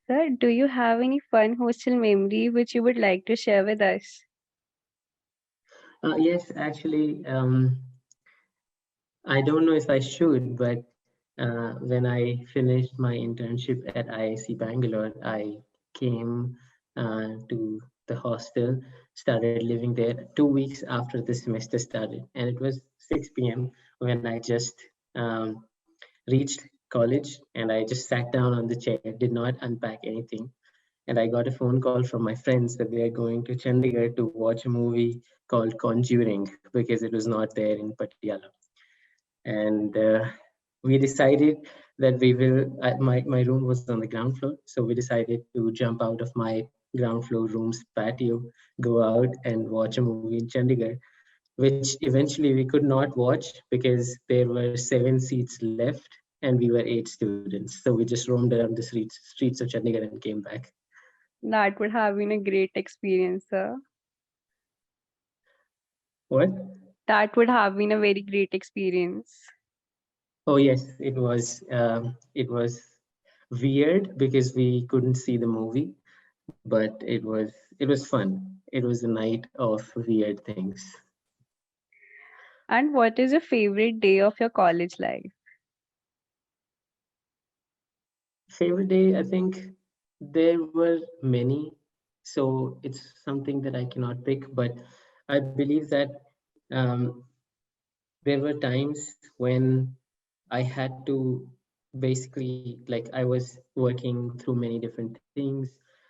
Sir, do you have any fun hostel memory which you would like to share with us? Yes, actually, I don't know if I should, but when I finished my internship at IIC Bangalore, I came to the hostel, started living there 2 weeks after the semester started, and it was 6 p.m. when I just um, reached college, and I just sat down on the chair, did not unpack anything, and I got a phone call from my friends that they are going to Chandigarh to watch a movie called Conjuring because it was not there in Patiala. And we decided that we will, my room was on the ground floor, so we decided to jump out of my ground floor room's patio, go out and watch a movie in Chandigarh, which eventually we could not watch because there were 7 seats left and we were 8 students. So we just roamed around the streets of Chandigarh and came back. That would have been a great experience, sir. What? That would have been a very great experience. Oh yes, it was. It was weird because we couldn't see the movie, but it was fun. It was a night of weird things. And what is your favorite day of your college life? Favorite day, I think there were many, so it's something that I cannot pick. But I believe that um, there were times when I had to basically, like, I was working through many different things,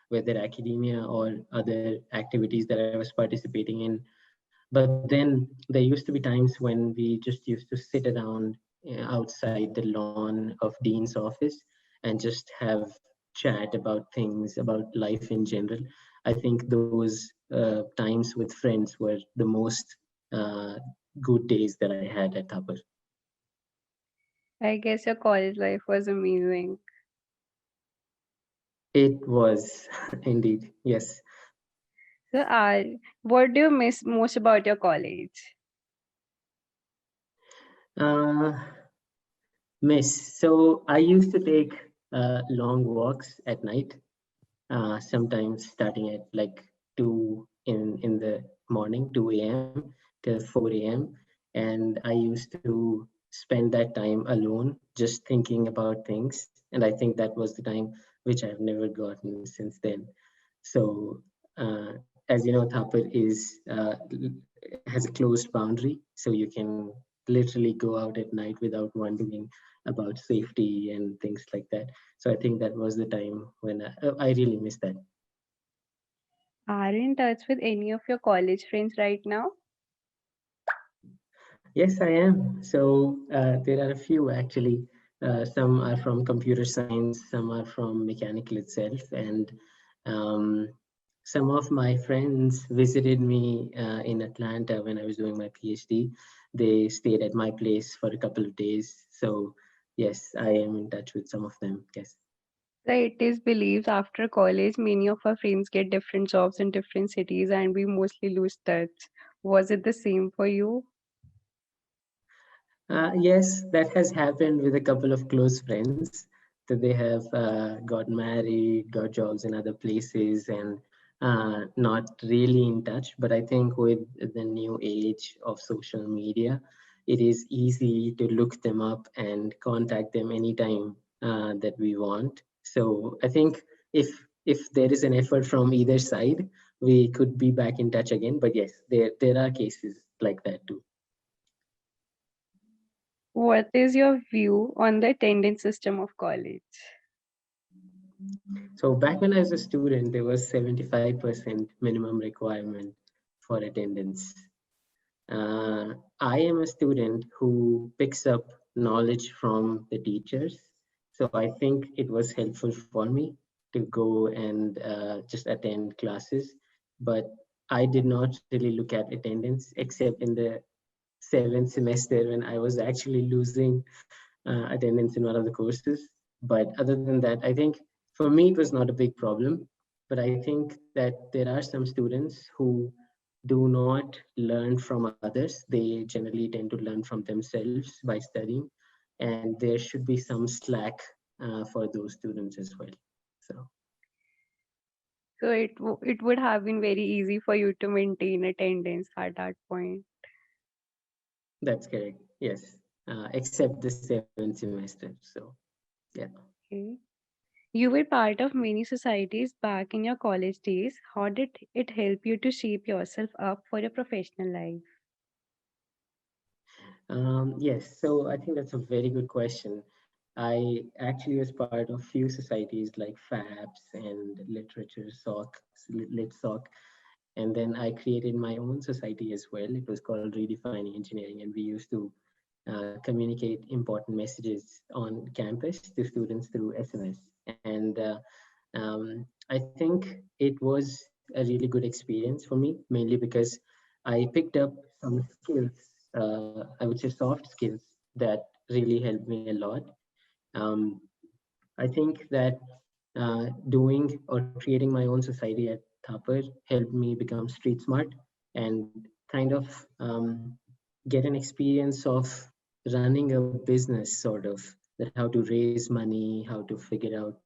whether academia or other activities that I was participating in. But then there used to be times when we just used to sit around outside the lawn of Dean's office and just have chat about things, about life in general. I think those times with friends were the most uh, good days that I had at Thapar. I guess your college life was amazing. It was indeed, yes. So, what do you miss most about your college? Uh, Miss. So I used to take long walks at night, sometimes starting at like 2 in the morning, 2 a.m. till 4 a.m. And I used to spend that time alone, just thinking about things. And I think that was the time which I've never gotten since then. So, as you know, Thapar has a closed boundary, so you can literally go out at night without wondering about safety and things like that. So I think that was the time when I really miss that. Are you in touch with any of your college friends right now? Yes, I am. So there are a few actually. Some are from computer science, some are from mechanical itself, and um, some of my friends visited me in Atlanta when I was doing my PhD. They stayed at my place for a couple of days. So yes, I am in touch with some of them. Yes. So it is believed after college, many of our friends get different jobs in different cities and we mostly lose touch. Was it the same for you? Yes, that has happened with a couple of close friends that they have got married, got jobs in other places, and not really in touch. But I think with the new age of social media, it is easy to look them up and contact them anytime that we want. So I think if there is an effort from either side, we could be back in touch again. But yes, there are cases like that too. What is your view on the attendance system of college? So back when I was a student, there was 75% minimum requirement for attendance. I am a student who picks up knowledge from the teachers. So I think it was helpful for me to go and just attend classes. But I did not really look at attendance except in the seventh semester when I was actually losing attendance in one of the courses. But other than that, I think for me it was not a big problem. But I think that there are some students who do not learn from others. They generally tend to learn from themselves by studying, and there should be some slack for those students as well. So. So it would have been very easy for you to maintain attendance at that point. That's correct. Yes. Except the seventh semester. So yeah. Okay. You were part of many societies back in your college days. How did it help you to shape yourself up for your professional life? Yes. So I think that's a very good question. I actually was part of few societies like FABs and Literature SOC, Lit SOC, and then I created my own society as well. It was called Redefining Engineering, and we used to communicate important messages on campus to students through SMS. And I think it was a really good experience for me, mainly because I picked up some skills, I would say soft skills, that really helped me a lot. Um, I think that doing or creating my own society at Thapar helped me become street smart and kind of get an experience of running a business, sort of, that how to raise money, how to figure out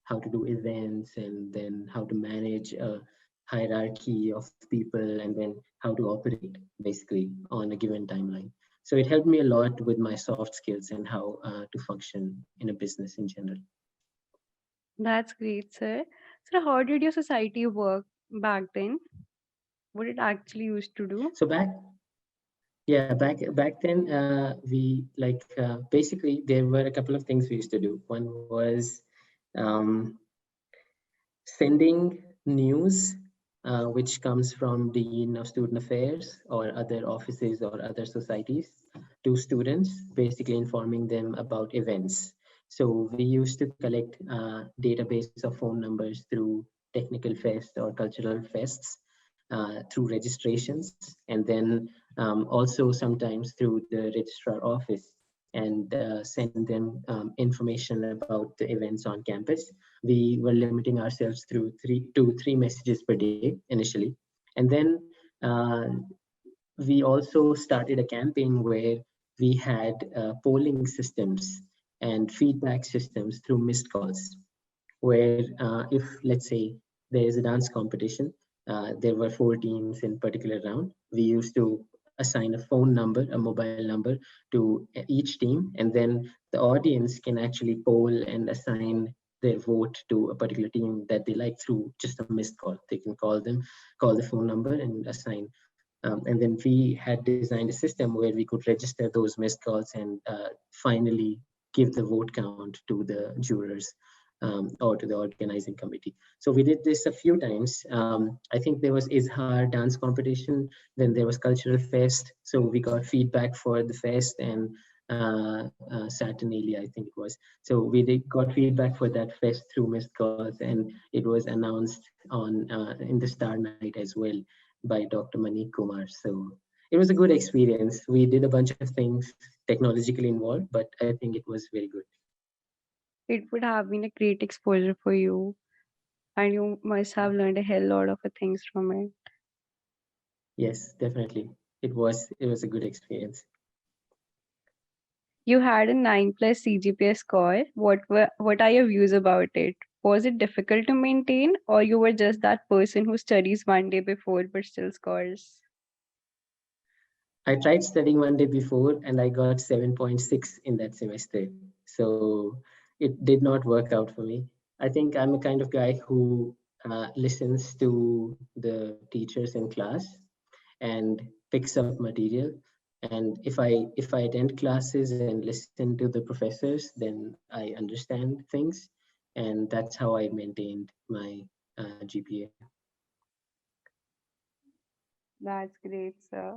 how to do events, and then how to manage a hierarchy of people, and then how to operate basically on a given timeline. So it helped me a lot with my soft skills and how to function in a business in general. That's great, sir. So how did your society work back then? What it actually used to do? So back then, we like basically there were a couple of things we used to do. One was um, sending news, which comes from Dean of Student Affairs or other offices or other societies, to students, basically informing them about events. So we used to collect a database of phone numbers through technical fest or cultural fests, through registrations, and then also sometimes through the registrar office, and send them information about the events on campus. We were limiting ourselves through three messages per day initially, and then uh, we also started a campaign where we had polling systems and feedback systems through missed calls, where if, let's say, there is a dance competition, there were four teams in particular round. We used to assign a phone number, a mobile number, to each team, and then the audience can actually poll and assign their vote to a particular team that they like through just a missed call. They can call the phone number and assign. And then we had designed a system where we could register those missed calls and finally give the vote count to the jurors, or to the organizing committee. So we did this a few times. I think there was Izhar dance competition, then there was cultural fest. So we got feedback for the fest and Saturnalia, I think it was. So got feedback for that fest through missed calls, and it was announced on in the Star Night as well by Dr. Manik Kumar. So it was a good experience. We did a bunch of things technologically involved, but I think it was very good. It would have been a great exposure for you, and you must have learned a hell lot of things from it. Yes, definitely. It was a good experience. You had a 9 plus CGPA score. What are your views about it? Was it difficult to maintain, or you were just that person who studies one day before but still scores? I tried studying one day before and I got 7.6 in that semester. So it did not work out for me. I think I'm a kind of guy who listens to the teachers in class and picks up material. And if I attend classes and listen to the professors, then I understand things, and that's how I maintained my GPA. That's great, sir.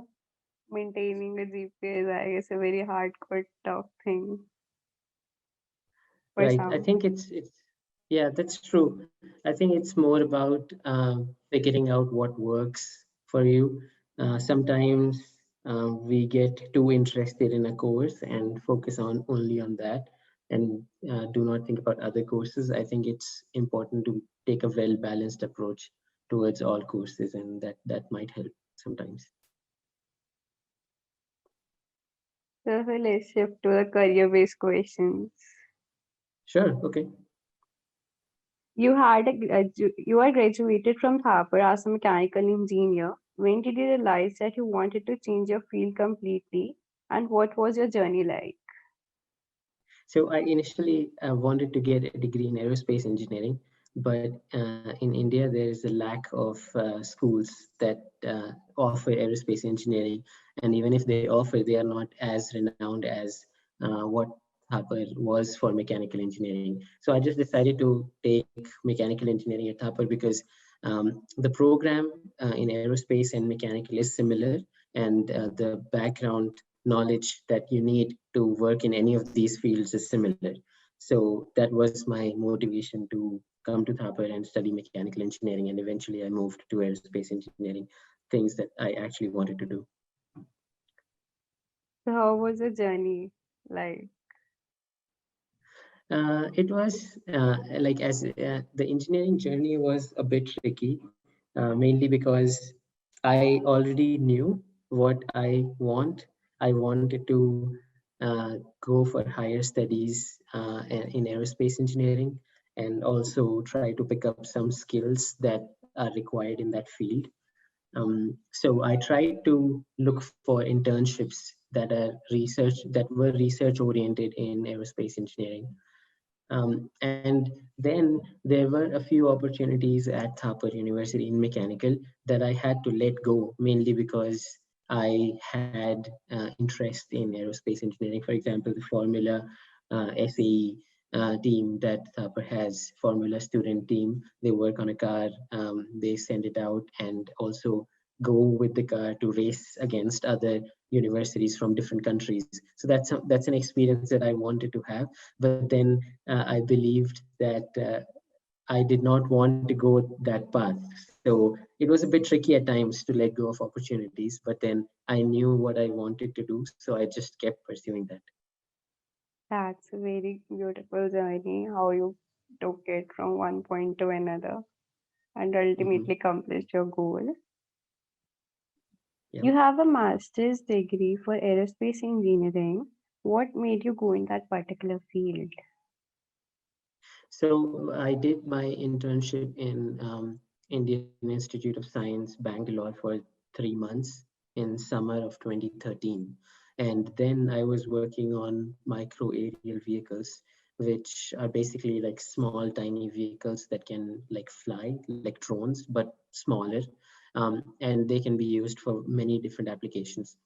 Maintaining a GPA is, I guess, a very hardcore, tough thing for Right. I some. think it's yeah, that's true. I think it's more about figuring out what works for you. Sometimes we get too interested in a course and focus on only on that, and do not think about other courses. I think it's important to take a well balanced approach towards all courses, and that might help sometimes. So let's shift to the career-based questions. Sure. Okay. You are graduated from Thapar as a mechanical engineer. When did you realize that you wanted to change your field completely, and what was your journey like? So I initially wanted to get a degree in aerospace engineering, but in India there is a lack of schools that offer aerospace engineering, and even if they offer, they are not as renowned as what Thapar was for mechanical engineering. So I just decided to take mechanical engineering at Thapar because the program in aerospace and mechanical is similar, and the background knowledge that you need to work in any of these fields is similar. So that was my motivation to come to Thapar and study mechanical engineering, and eventually I moved to aerospace engineering, things that I actually wanted to do. So how was your journey like? It was like as the engineering journey was a bit tricky, mainly because I already knew what I want. I wanted to go for higher studies in aerospace engineering, and also try to pick up some skills that are required in that field. So I tried to look for internships that were research oriented in aerospace engineering. And then there were a few opportunities at Thapar University in mechanical that I had to let go, mainly because I had interest in aerospace engineering. For example, the Formula SAE team that Thapar has, Formula student team, they work on a car, they send it out and also go with the car to race against other universities from different countries. So that's an experience that I wanted to have. But then I believed that I did not want to go that path. So it was a bit tricky at times to let go of opportunities, but then I knew what I wanted to do. So I just kept pursuing that. That's a very beautiful journey, how you took it from one point to another and Hmm. ultimately accomplished your goal. Yeah. You have a master's degree for aerospace engineering. What made you go in that particular field? So I did my internship in Indian Institute of Science, Bangalore, for 3 months in summer of 2013. And then I was working on micro aerial vehicles, which are basically like small, tiny vehicles that can like fly, like drones, but smaller. And they can be used for many different applications.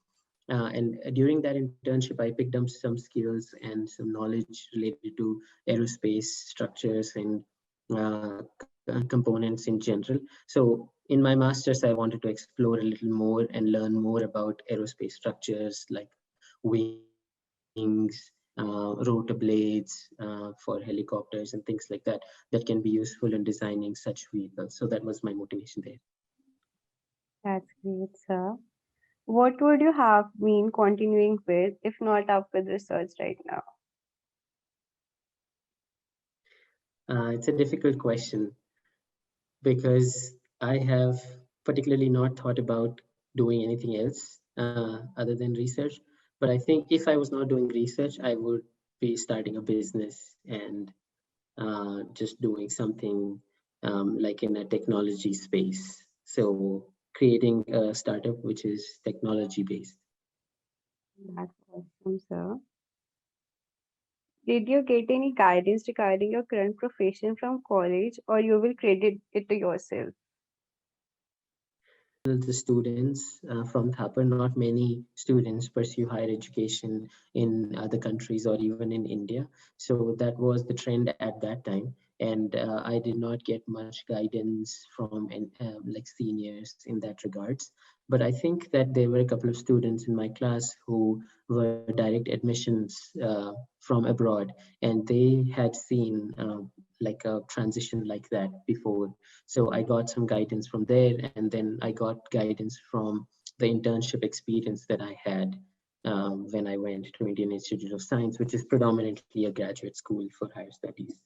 And during that internship, I picked up some skills and some knowledge related to aerospace structures and components in general. So in my master's, I wanted to explore a little more and learn more about aerospace structures like wings, rotor blades for helicopters and things like that, that can be useful in designing such vehicles. So that was my motivation there. That's great, sir. What would you have been continuing with if not up with research right now? It's a difficult question because I have particularly not thought about doing anything else other than research. But I think if I was not doing research, I would be starting a business and just doing something like in a technology space. So creating a startup which is technology based. That's awesome, sir. Did you get any guidance regarding your current profession from college, or you will credit it to yourself? The students from Thapar, not many students pursue higher education in other countries or even in India. So that was the trend at that time. And I did not get much guidance from like seniors in that regards. But I think that there were a couple of students in my class who were direct admissions from abroad, and they had seen like a transition like that before. So I got some guidance from there, and then I got guidance from the internship experience that I had when I went to Indian Institute of Science, which is predominantly a graduate school for higher studies.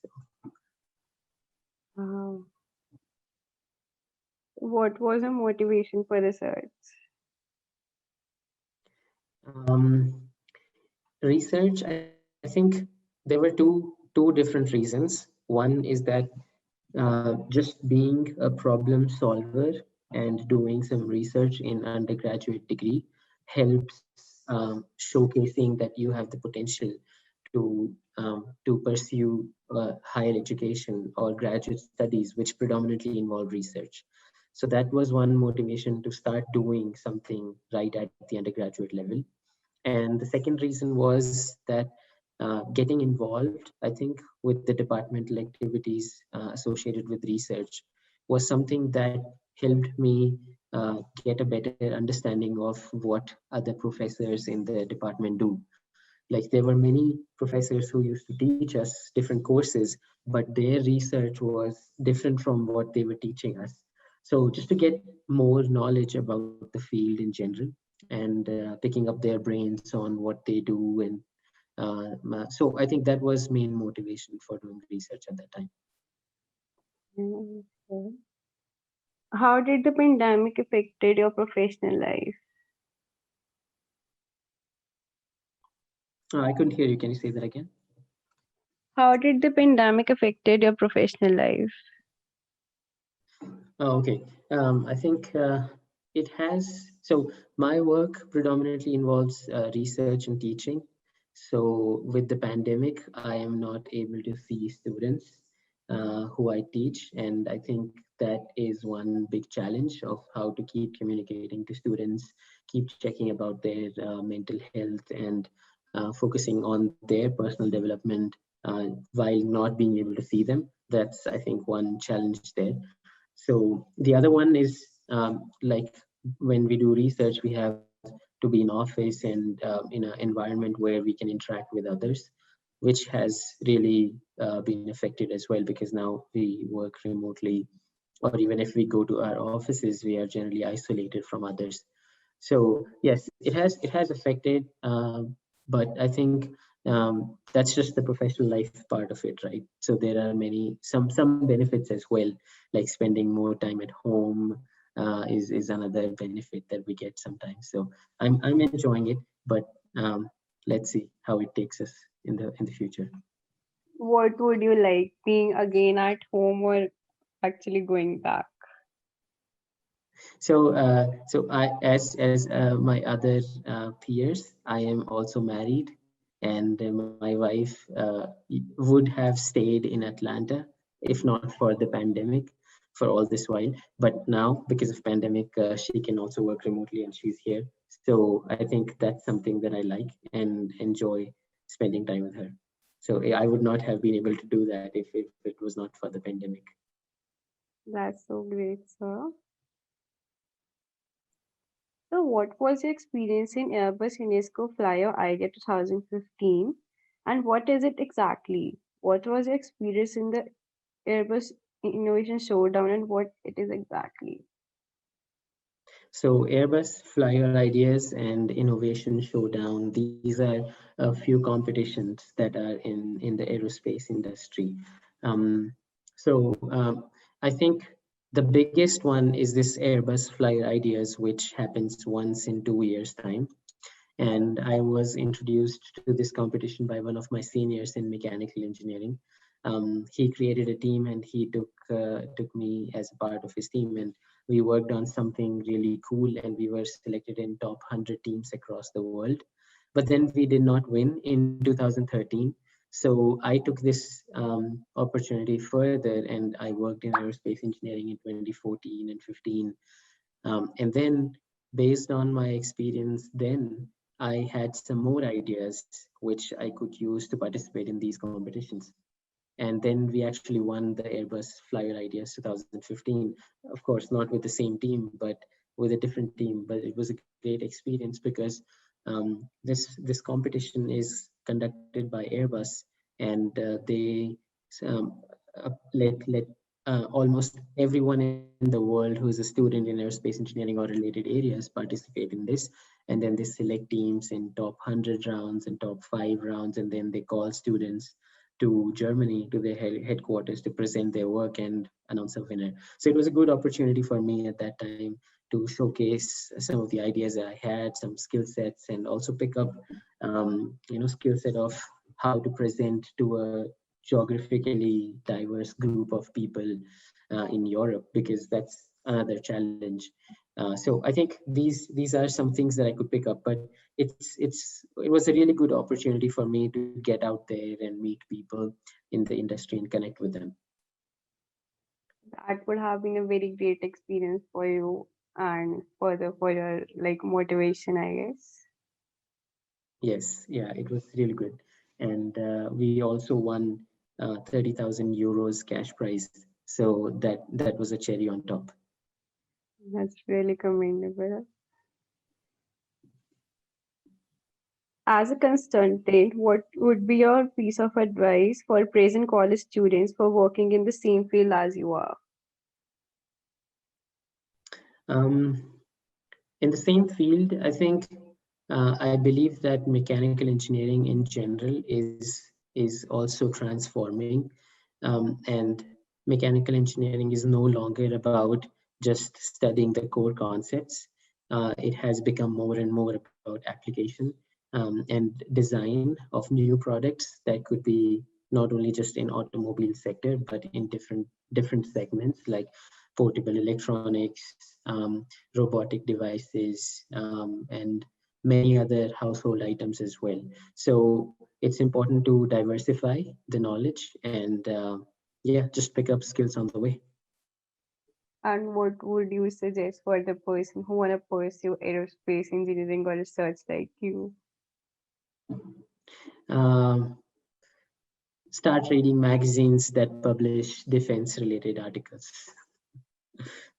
Wow. What was your motivation for research? Um, Research, I think there were two different reasons. One is that just being a problem solver and doing some research in undergraduate degree helps showcasing that you have the potential to pursue higher education or graduate studies, which predominantly involve research. So that was one motivation to start doing something right at the undergraduate level. And the second reason was that getting involved, I think, with the departmental activities associated with research was something that helped me get a better understanding of what other professors in the department do. Like there were many professors who used to teach us different courses, but their research was different from what they were teaching us. So just to get more knowledge about the field in general and picking up their brains on what they do, and so I think that was main motivation for doing research at that time. Mm, okay. How did the pandemic affected your professional life? I couldn't hear you. Can you say that again? How did the pandemic affected your professional life? Oh, okay. I think it has. So my work predominantly involves research and teaching. So with the pandemic, I am not able to see students who I teach, and I think that is one big challenge of how to keep communicating to students, keep checking about their mental health, and focusing on their personal development while not being able to see them. That's, I think, one challenge there. So the other one is like when we do research, we have to be in office and in an environment where we can interact with others, which has really been affected as well because now we work remotely, or even if we go to our offices, we are generally isolated from others. So yes, it has affected, but I think that's just the professional life part of it, right? So there are some benefits as well, like spending more time at home is another benefit that we get sometimes. So I'm enjoying it, but let's see how it takes us in the future. What would you like, being again at home or actually going back? So my other peers, I am also married, and my wife would have stayed in Atlanta if not for the pandemic for all this while. But now, because of pandemic, she can also work remotely, and she's here. So I think that's something that I like and enjoy spending time with her. So I would not have been able to do that if it was not for the pandemic. That's so great, sir. So, what was your experience in Airbus UNESCO Flyer Idea 2015, and what is it exactly? What was your experience in the Airbus Innovation Showdown, and what it is exactly? So Airbus Flyer Ideas and Innovation Showdown, these are a few competitions that are in the aerospace industry. Um, so I think the biggest one is this Airbus Flyer Ideas, which happens once in 2 years' time. And I was introduced to this competition by one of my seniors in mechanical engineering. He created a team, and he took me as a part of his team, and we worked on something really cool, and we were selected in top 100 teams across the world. But then we did not win in 2013. So I took this opportunity further, and I worked in aerospace engineering in 2014 and 15. And then, based on my experience, then I had some more ideas which I could use to participate in these competitions. And then we actually won the Airbus Flyer Ideas 2015. Of course, not with the same team, but with a different team. But it was a great experience because this competition is conducted by Airbus, and they um, let almost everyone in the world who is a student in aerospace engineering or related areas participate in this. And then they select teams in top 100 rounds and top 5 rounds, and then they call students to Germany, to their headquarters, to present their work and announce a winner. So it was a good opportunity for me at that time to showcase some of the ideas that I had, some skill sets, and also pick up, skill set of how to present to a geographically diverse group of people in Europe, because that's another challenge. So I think these are some things that I could pick up, but it was a really good opportunity for me to get out there and meet people in the industry and connect with them. That would have been a very great experience for you and further for your like motivation, I guess. Yes, yeah, it was really good. And we also won 30,000 euros cash prize. So that was a cherry on top. That's really commendable. As a consultant, what would be your piece of advice for present college students for working in the same field as you are? Um, in the same field, I think I believe that mechanical engineering in general is also transforming, and mechanical engineering is no longer about just studying the core concepts. It has become more and more about application and design of new products that could be not only just in automobile sector but in different segments like portable electronics, robotic devices, and many other household items as well. So it's important to diversify the knowledge and yeah, just pick up skills on the way. And what would you suggest for the person who want to pursue aerospace engineering or research like you? Um, Start reading magazines that publish defense related articles,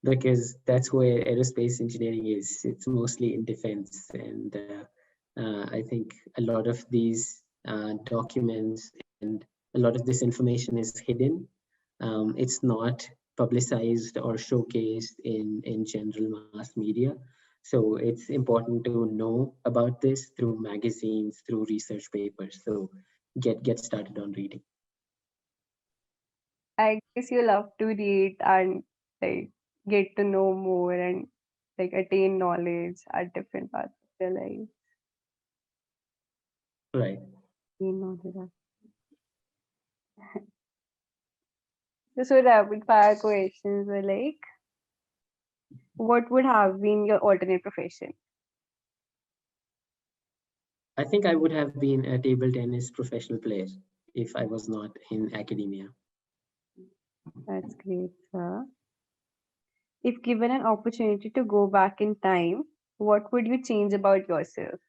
because that's where aerospace engineering is. It's mostly in defense, and I think a lot of these documents and a lot of this information is hidden. It's not publicized or showcased in general mass media. So it's important to know about this through magazines, through research papers. So get started on reading. I guess you love to read and like get to know more and like attain knowledge at different parts of your life. Right. Gain knowledge. So rapid fire questions were like, what would have been your alternate profession? I think I would have been a table tennis professional player if I was not in academia. That's great, sir. If given an opportunity to go back in time, what would you change about yourself?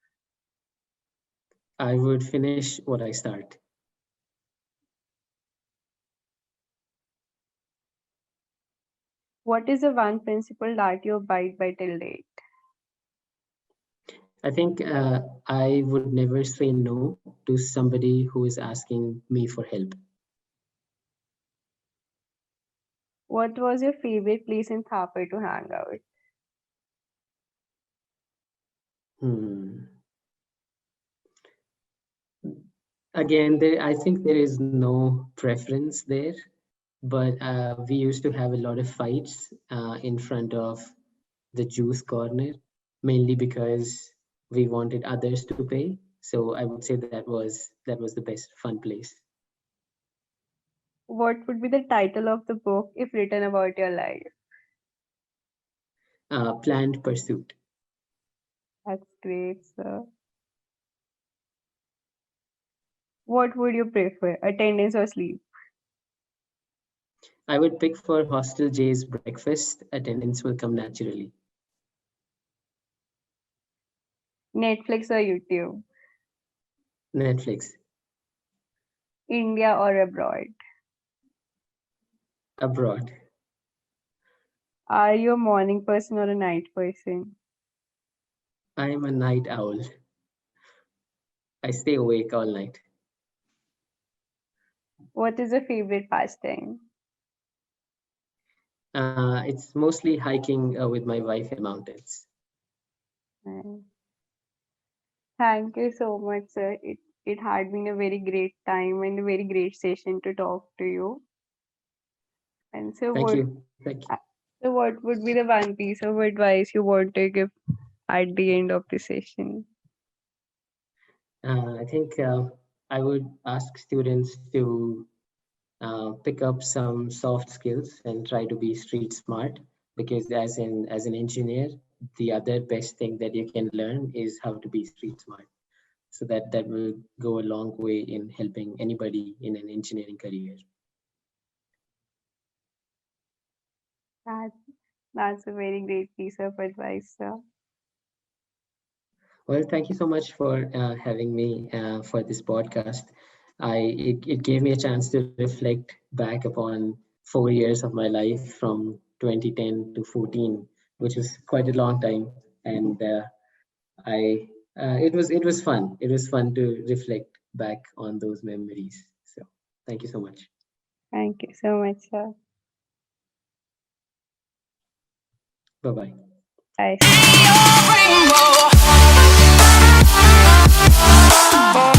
I would finish what I start. What is the one principle that you abide by till date? I think I would never say no to somebody who is asking me for help. What was your favorite place in Thapar to hang out? Hmm. Again, I think there is no preference there, but we used to have a lot of fights in front of the juice corner, mainly because we wanted others to pay. So I would say that was the best fun place. What would be the title of the book if written about your life? Planned pursuit. That's great, sir. What would you prefer, attendance or sleep? I would pick for Hostel J's breakfast. Attendance will come naturally. Netflix or YouTube? Netflix. India or abroad? Abroad. Are you a morning person or a night person? I am a night owl. I stay awake all night. What is your favorite pastime? It's mostly hiking with my wife in mountains. Uh, Thank you so much, sir. It had been a very great time and a very great session to talk to you. And Thank you. Thank you. so what would be the one piece of advice you want to give at the end of the session? I think I would ask students to pick up some soft skills and try to be street smart, because as an engineer, the other best thing that you can learn is how to be street smart. So that will go a long way in helping anybody in an engineering career. That, that's a very great piece of advice, sir. Well, thank you so much for having me for this podcast. It gave me a chance to reflect back upon 4 years of my life from 2010 to 14, which was quite a long time, and I it was fun. It was fun to reflect back on those memories. So thank you so much. Thank you so much, sir. Bye bye. Bye, sir.